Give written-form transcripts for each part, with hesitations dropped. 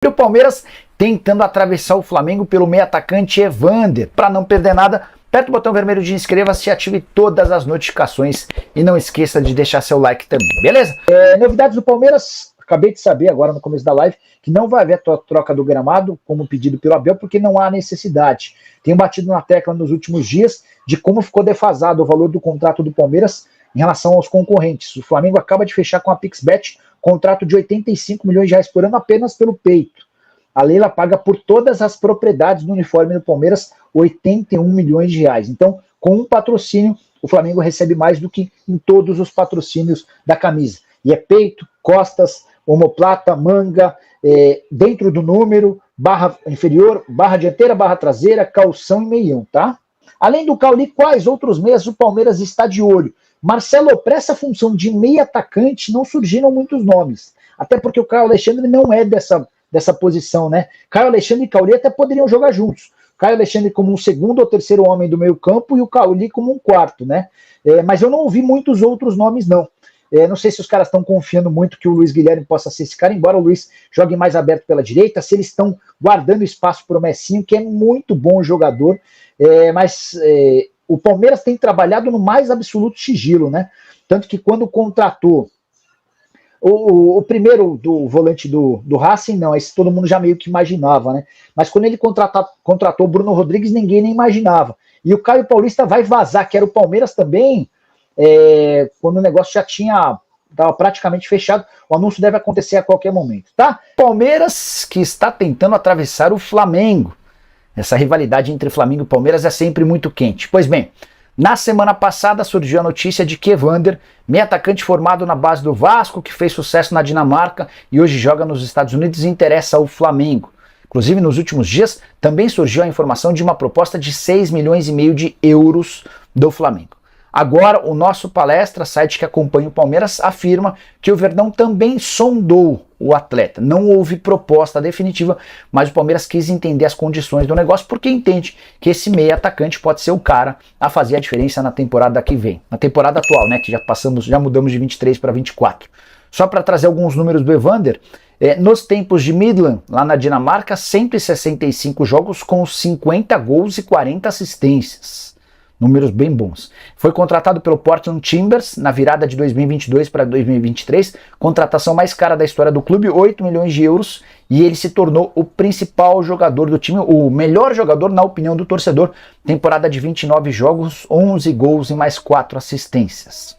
E o Palmeiras tentando atravessar o Flamengo pelo meio atacante Evander. Para não perder nada, aperta o botão vermelho de inscreva-se e ative todas as notificações. E não esqueça de deixar seu like também, beleza? Novidades do Palmeiras, acabei de saber agora no começo da live que não vai haver troca do gramado, como pedido pelo Abel, porque não há necessidade. Tenho batido na tecla nos últimos dias de como ficou defasado o valor do contrato do Palmeiras em relação aos concorrentes. O Flamengo acaba de fechar com a Pixbet contrato de 85 milhões de reais por ano apenas pelo peito. A Leila paga por todas as propriedades do uniforme do Palmeiras 81 milhões de reais. Então, com um patrocínio, o Flamengo recebe mais do que em todos os patrocínios da camisa. E é peito, costas, omoplata, manga, dentro do número, barra inferior, barra dianteira, barra traseira, calção e meião, tá? Além do Cauli, quais outros meias o Palmeiras está de olho? Marcelo, para essa função de meia atacante não surgiram muitos nomes. Até porque o Caio Alexandre não é dessa posição, né? Caio Alexandre e Cauli até poderiam jogar juntos. Caio Alexandre como um segundo ou terceiro homem do meio campo e o Cauli como um quarto, né? Mas eu não ouvi muitos outros nomes, não. Não sei se os caras estão confiando muito que o Luiz Guilherme possa ser esse cara, embora o Luiz jogue mais aberto pela direita, se eles estão guardando espaço para o Messinho, que é muito bom jogador, mas o Palmeiras tem trabalhado no mais absoluto sigilo, né? Tanto que quando contratou o primeiro do volante do Racing, não, esse todo mundo já meio que imaginava, né? Mas quando ele contratou o Bruno Rodrigues, ninguém nem imaginava. E o Caio Paulista vai vazar, que era o Palmeiras também, quando o negócio já estava praticamente fechado. O anúncio deve acontecer a qualquer momento, tá? Palmeiras que está tentando atravessar o Flamengo. Essa rivalidade entre Flamengo e Palmeiras é sempre muito quente. Pois bem, na semana passada surgiu a notícia de que Evander, meio atacante formado na base do Vasco, que fez sucesso na Dinamarca e hoje joga nos Estados Unidos, interessa ao Flamengo. Inclusive, nos últimos dias, também surgiu a informação de uma proposta de 6 milhões e meio de euros do Flamengo. Agora, o nosso Palestra, site que acompanha o Palmeiras, afirma que o Verdão também sondou o atleta. Não houve proposta definitiva, mas o Palmeiras quis entender as condições do negócio porque entende que esse meio atacante pode ser o cara a fazer a diferença na temporada que vem. Na temporada atual, né, que já mudamos de 23 para 24. Só para trazer alguns números do Evander, nos tempos de Midland, lá na Dinamarca, 165 jogos com 50 gols e 40 assistências. Números bem bons. Foi contratado pelo Portland Timbers na virada de 2022 para 2023, contratação mais cara da história do clube, 8 milhões de euros, e ele se tornou o principal jogador do time, o melhor jogador na opinião do torcedor. Temporada de 29 jogos, 11 gols e mais 4 assistências.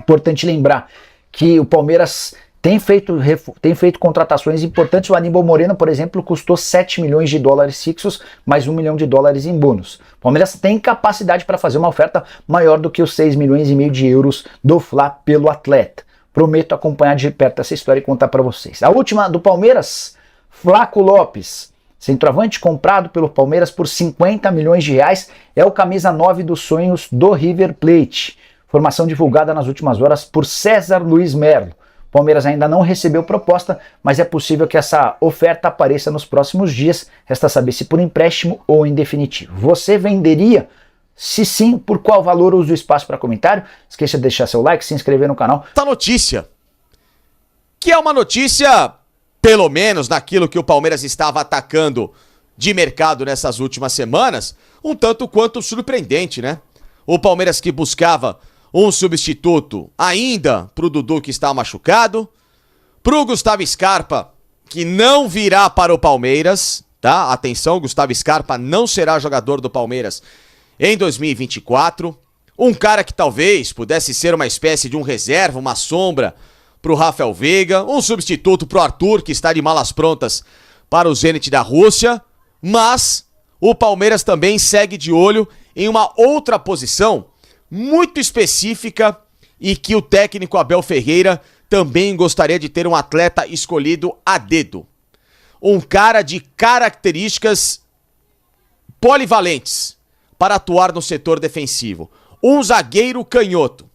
Importante lembrar que o Palmeiras tem feito contratações importantes. O Aníbal Moreno, por exemplo, custou 7 milhões de dólares fixos, mais 1 milhão de dólares em bônus. O Palmeiras tem capacidade para fazer uma oferta maior do que os 6 milhões e meio de euros do Fla pelo atleta. Prometo acompanhar de perto essa história e contar para vocês. A última do Palmeiras, Flaco Lopes, centroavante comprado pelo Palmeiras por 50 milhões de reais, é o camisa 9 dos sonhos do River Plate. Formação divulgada nas últimas horas por César Luiz Merlo. O Palmeiras ainda não recebeu proposta, mas é possível que essa oferta apareça nos próximos dias. Resta saber se por empréstimo ou em definitivo. Você venderia? Se sim, por qual valor? Use o espaço para comentário. Esqueça de deixar seu like, se inscrever no canal. Essa notícia, que é uma notícia, pelo menos naquilo que o Palmeiras estava atacando de mercado nessas últimas semanas, um tanto quanto surpreendente, né? O Palmeiras que buscava um substituto ainda pro Dudu, que está machucado, pro Gustavo Scarpa, que não virá para o Palmeiras, tá? Atenção, Gustavo Scarpa não será jogador do Palmeiras em 2024. Um cara que talvez pudesse ser uma espécie de um reserva, uma sombra pro Rafael Veiga, um substituto pro Arthur, que está de malas prontas para o Zenit da Rússia, mas o Palmeiras também segue de olho em uma outra posição muito específica e que o técnico Abel Ferreira também gostaria de ter um atleta escolhido a dedo. Um cara de características polivalentes para atuar no setor defensivo. Um zagueiro canhoto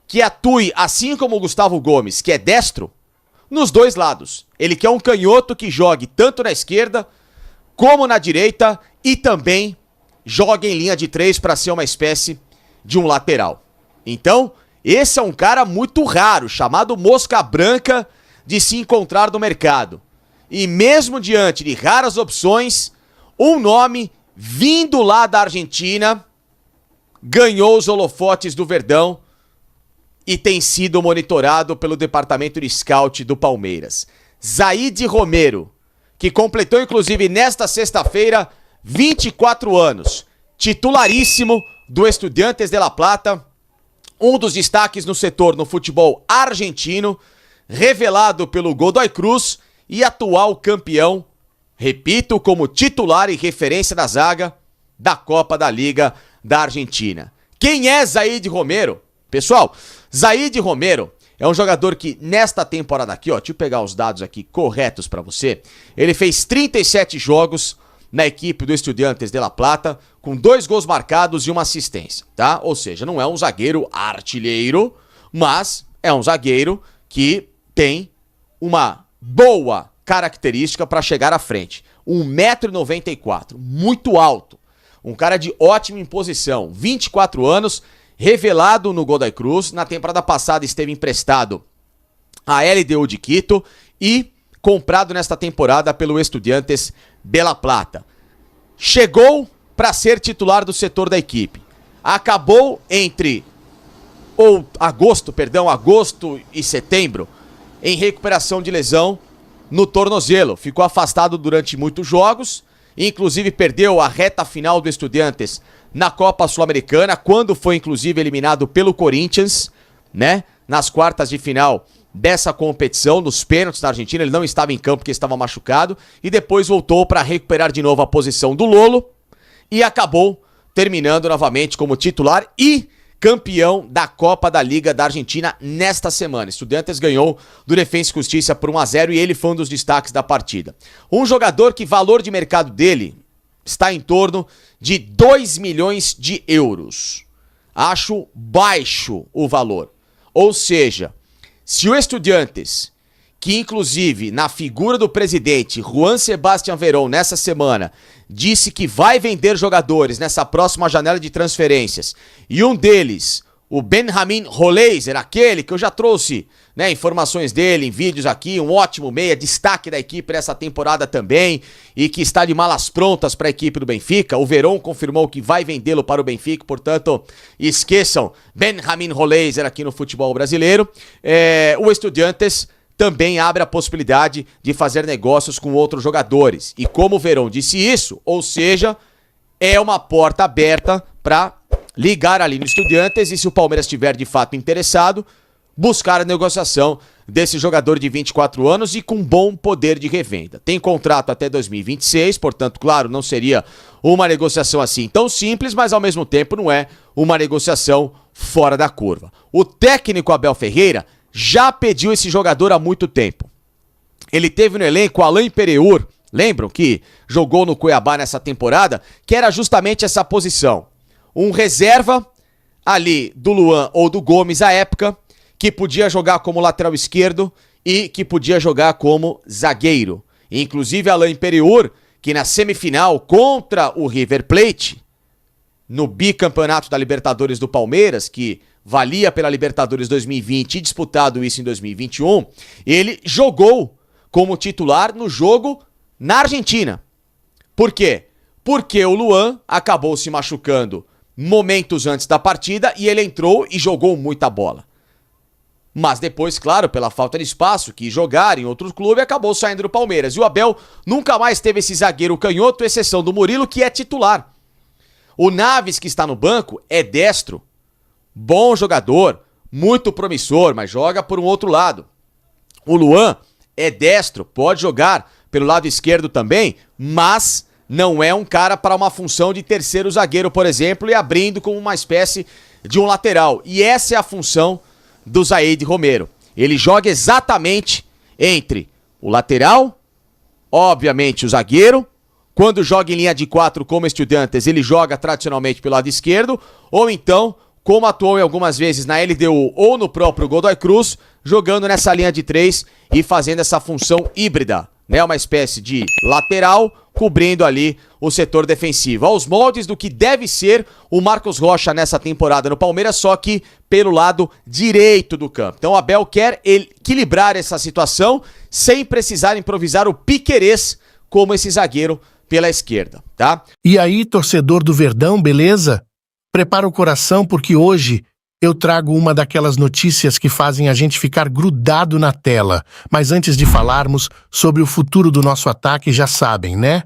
que atue, assim como o Gustavo Gomes, que é destro, nos dois lados. Ele quer um canhoto que jogue tanto na esquerda como na direita e também joga em linha de 3 para ser uma espécie de um lateral. Então, esse é um cara muito raro, chamado mosca branca de se encontrar no mercado. e mesmo diante de raras opções, um nome vindo lá da Argentina ganhou os holofotes do Verdão e tem sido monitorado pelo departamento de scout do Palmeiras. Zaid Romero, que completou inclusive nesta sexta-feira 24 anos, titularíssimo do Estudiantes de La Plata, um dos destaques no setor no futebol argentino, revelado pelo Godoy Cruz e atual campeão, repito, como titular e referência da zaga da Copa da Liga da Argentina. Quem é Zaid Romero? Pessoal, Zaid Romero é um jogador que nesta temporada aqui, ó, deixa eu pegar os dados aqui corretos pra você, ele fez 37 jogos na equipe do Estudiantes de La Plata, com 2 gols marcados e uma assistência, tá? Ou seja, não é um zagueiro artilheiro, mas é um zagueiro que tem uma boa característica para chegar à frente. 1,94 m, muito alto. Um cara de ótima imposição, 24 anos, revelado no Godoy Cruz. Na temporada passada esteve emprestado à LDU de Quito e comprado nesta temporada pelo Estudiantes de La Plata. Chegou para ser titular do setor da equipe. Acabou entre agosto e setembro em recuperação de lesão no tornozelo. Ficou afastado durante muitos jogos, inclusive perdeu a reta final do Estudiantes na Copa Sul-Americana, quando foi inclusive eliminado pelo Corinthians, né? Nas quartas de final dessa competição, nos pênaltis na Argentina. Ele não estava em campo porque estava machucado e depois voltou para recuperar de novo a posição do Lolo e acabou terminando novamente como titular e campeão da Copa da Liga da Argentina nesta semana. Estudiantes ganhou do Defensa e Justiça por 1-0 e ele foi um dos destaques da partida. Um jogador que valor de mercado dele está em torno de 2 milhões de euros. Acho baixo o valor. Ou seja, se o Estudiantes, que inclusive na figura do presidente Juan Sebastián Verón nessa semana, disse que vai vender jogadores nessa próxima janela de transferências, e um deles, o Benjamin Roleiser, aquele que eu já trouxe, né, informações dele em vídeos aqui, um ótimo meia, destaque da equipe nessa temporada também, e que está de malas prontas para a equipe do Benfica. O Verón confirmou que vai vendê-lo para o Benfica, portanto, esqueçam Benjamin Roleiser aqui no futebol brasileiro. O Estudiantes também abre a possibilidade de fazer negócios com outros jogadores. E como o Verón disse isso, ou seja, é uma porta aberta para ligar ali no Estudiantes e, se o Palmeiras estiver de fato interessado, buscar a negociação desse jogador de 24 anos e com bom poder de revenda. Tem contrato até 2026, portanto, claro, não seria uma negociação assim tão simples, mas ao mesmo tempo não é uma negociação fora da curva. O técnico Abel Ferreira já pediu esse jogador há muito tempo. Ele teve no elenco Alain Pereur, lembram que jogou no Cuiabá nessa temporada, que era justamente essa posição. Um reserva ali do Luan ou do Gomes à época, que podia jogar como lateral esquerdo e que podia jogar como zagueiro. Inclusive Alain Pereur, que na semifinal contra o River Plate, no bicampeonato da Libertadores do Palmeiras, que valia pela Libertadores 2020 e disputado isso em 2021, ele jogou como titular no jogo na Argentina. Por quê? Porque o Luan acabou se machucando momentos antes da partida e ele entrou e jogou muita bola. Mas depois, claro, pela falta de espaço, quis jogar em outro clube, acabou saindo do Palmeiras. E o Abel nunca mais teve esse zagueiro canhoto, exceção do Murilo, que é titular. O Naves, que está no banco, é destro. Bom jogador, muito promissor, mas joga por um outro lado. O Luan é destro, pode jogar pelo lado esquerdo também, mas não é um cara para uma função de terceiro zagueiro, por exemplo, e abrindo como uma espécie de um lateral. E essa é a função do Zaid Romero. Ele joga exatamente entre o lateral, obviamente o zagueiro. Quando joga em linha de 4 como Estudiantes, ele joga tradicionalmente pelo lado esquerdo, ou então, como atuou em algumas vezes na LDU ou no próprio Godoy Cruz, jogando nessa linha de 3 e fazendo essa função híbrida, né? Uma espécie de lateral, cobrindo ali o setor defensivo. Aos moldes do que deve ser o Marcos Rocha nessa temporada no Palmeiras, só que pelo lado direito do campo. Então o Abel quer equilibrar essa situação sem precisar improvisar o Piquerez como esse zagueiro pela esquerda, tá? E aí, torcedor do Verdão, beleza? Prepara o coração porque hoje eu trago uma daquelas notícias que fazem a gente ficar grudado na tela. Mas antes de falarmos sobre o futuro do nosso ataque, já sabem, né?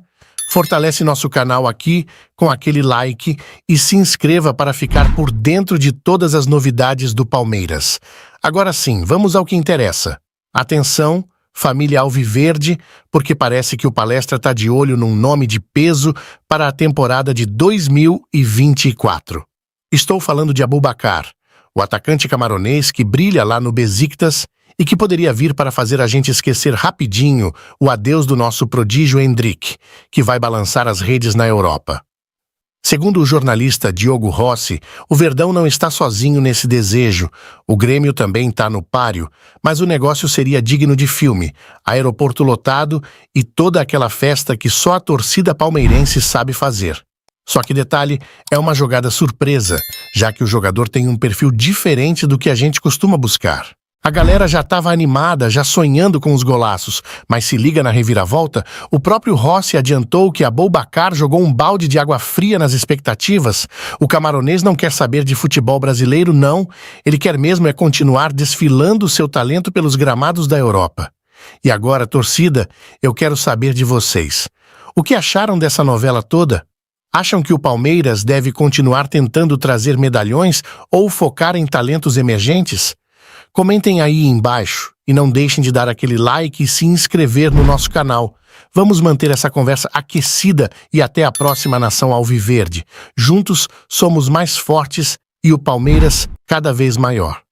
Fortalece nosso canal aqui com aquele like e se inscreva para ficar por dentro de todas as novidades do Palmeiras. Agora sim, vamos ao que interessa. Atenção, família Alviverde, porque parece que o Palestra tá de olho num nome de peso para a temporada de 2024. Estou falando de Aboubakar, o atacante camaronês que brilha lá no Besiktas e que poderia vir para fazer a gente esquecer rapidinho o adeus do nosso prodígio Endrick, que vai balançar as redes na Europa. Segundo o jornalista Diogo Rossi, o Verdão não está sozinho nesse desejo. O Grêmio também está no páreo, mas o negócio seria digno de filme, aeroporto lotado e toda aquela festa que só a torcida palmeirense sabe fazer. Só que detalhe, é uma jogada surpresa, já que o jogador tem um perfil diferente do que a gente costuma buscar. A galera já estava animada, já sonhando com os golaços, mas se liga na reviravolta, o próprio Rossi adiantou que Aboubakar jogou um balde de água fria nas expectativas. O camaronês não quer saber de futebol brasileiro, não. Ele quer mesmo é continuar desfilando seu talento pelos gramados da Europa. E agora, torcida, eu quero saber de vocês. O que acharam dessa novela toda? Acham que o Palmeiras deve continuar tentando trazer medalhões ou focar em talentos emergentes? Comentem aí embaixo e não deixem de dar aquele like e se inscrever no nosso canal. Vamos manter essa conversa aquecida e até a próxima, nação Alviverde. Juntos somos mais fortes e o Palmeiras cada vez maior.